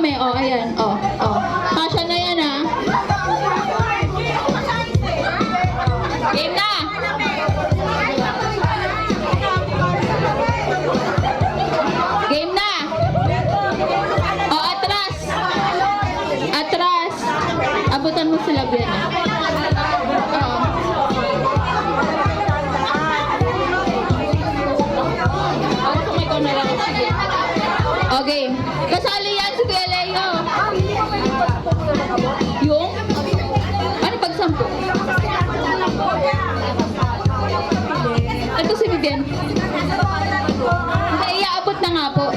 kami. Oh, ayan. Oh, oh. Kasha na yan, ha? Game na! Game na! Oh, atras! Atras! Abutan mo sila, Bian. Oo. Okay. Kasali yan si Kuya Leo. Yung? Ano pagsampo? Ito si Vivian. Hindi, iaabot na nga po.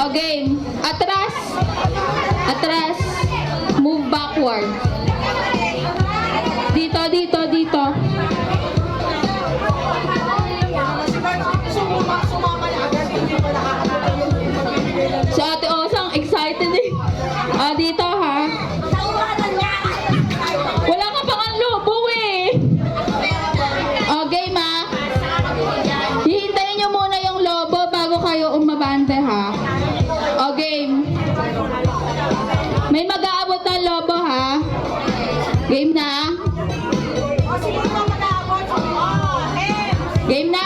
Okay. Atras. Atras. Move backward. Dito, dito, dito. Si Ate Osang excited eh. Ah, dito ha. Wala ka pang ang lobo eh. Okay ma. Hihintayin nyo muna yung lobo bago kayo umabante ha. Okay. May mag-aabot ng lobo ha. Game na. Game na.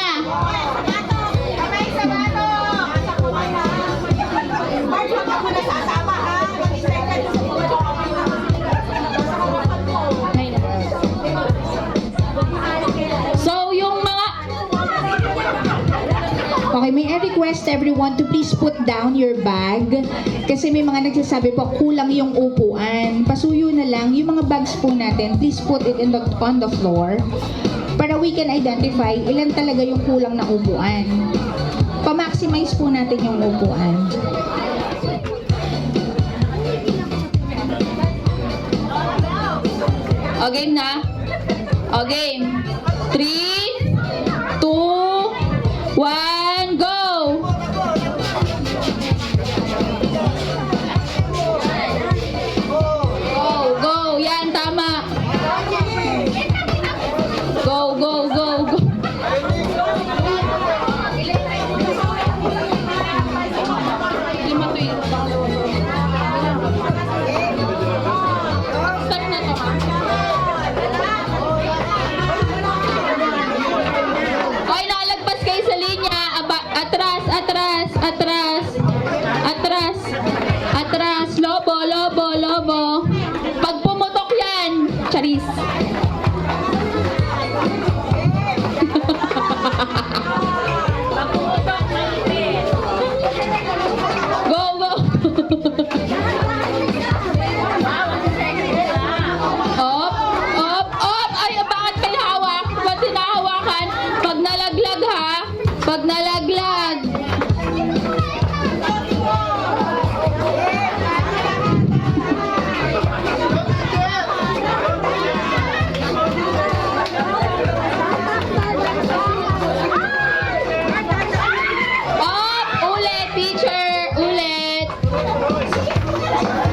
So, yung mga... Okay, may I request everyone to please put down your bag kasi may mga nagsasabi po kulang yung upuan. Pasuyo na lang yung mga bags po natin. Please put it on the floor para we can identify ilan talaga yung kulang na upuan. Pa-maximize po natin yung upuan. O, game na. O, game. 3, 2, 1, go! Go, go. Yan, tama. Go, go, go, go. Lima to yun. Start na to, ha? Okay, nakalagpas kayo sa linya. Atras, atras, atras. Atras. Atras. Lobo, lobo, lobo. Pag pumutok yan, charis. Go, go. Op, op, op. Ay, bakit may hawak? Ba't hinahawakan? Pag nalaglag ha? Pag nalaglag. Op, ulit, teacher. Ulit.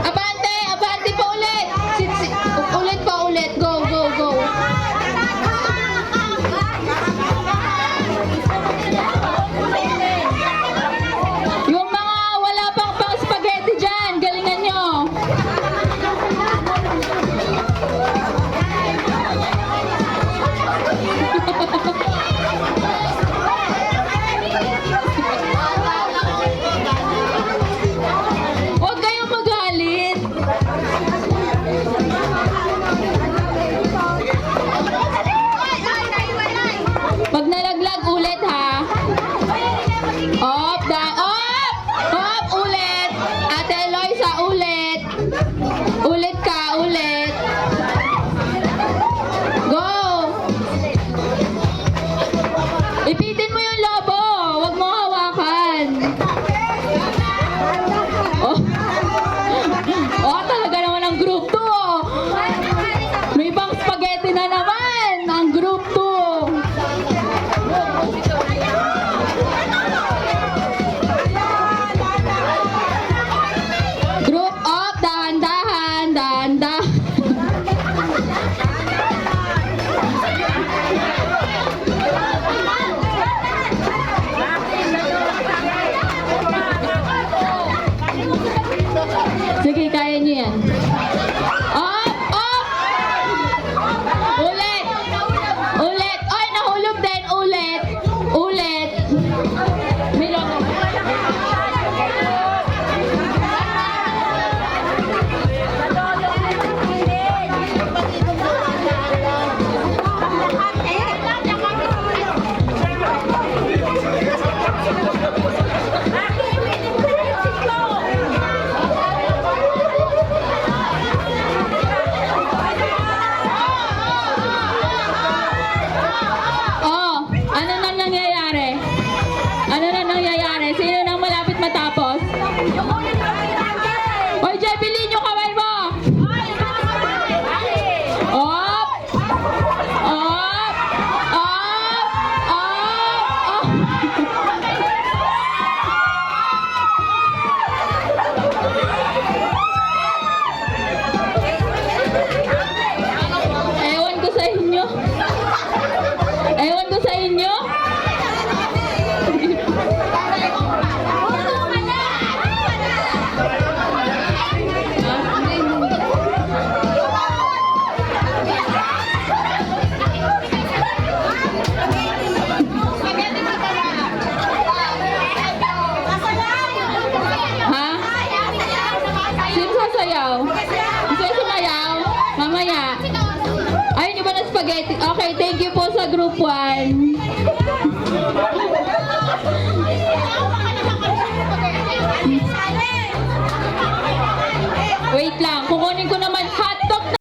Abante, abante pa ulit. Ulit pa ulit. Go, go, go. Ewan ko sa inyo. Ewan ko sa inyo. Ha? Sino sasayaw? Gusto niyo sumayaw? Mamaya. Ayun, iba na spaghetti. Okay, thank you po sa group 1.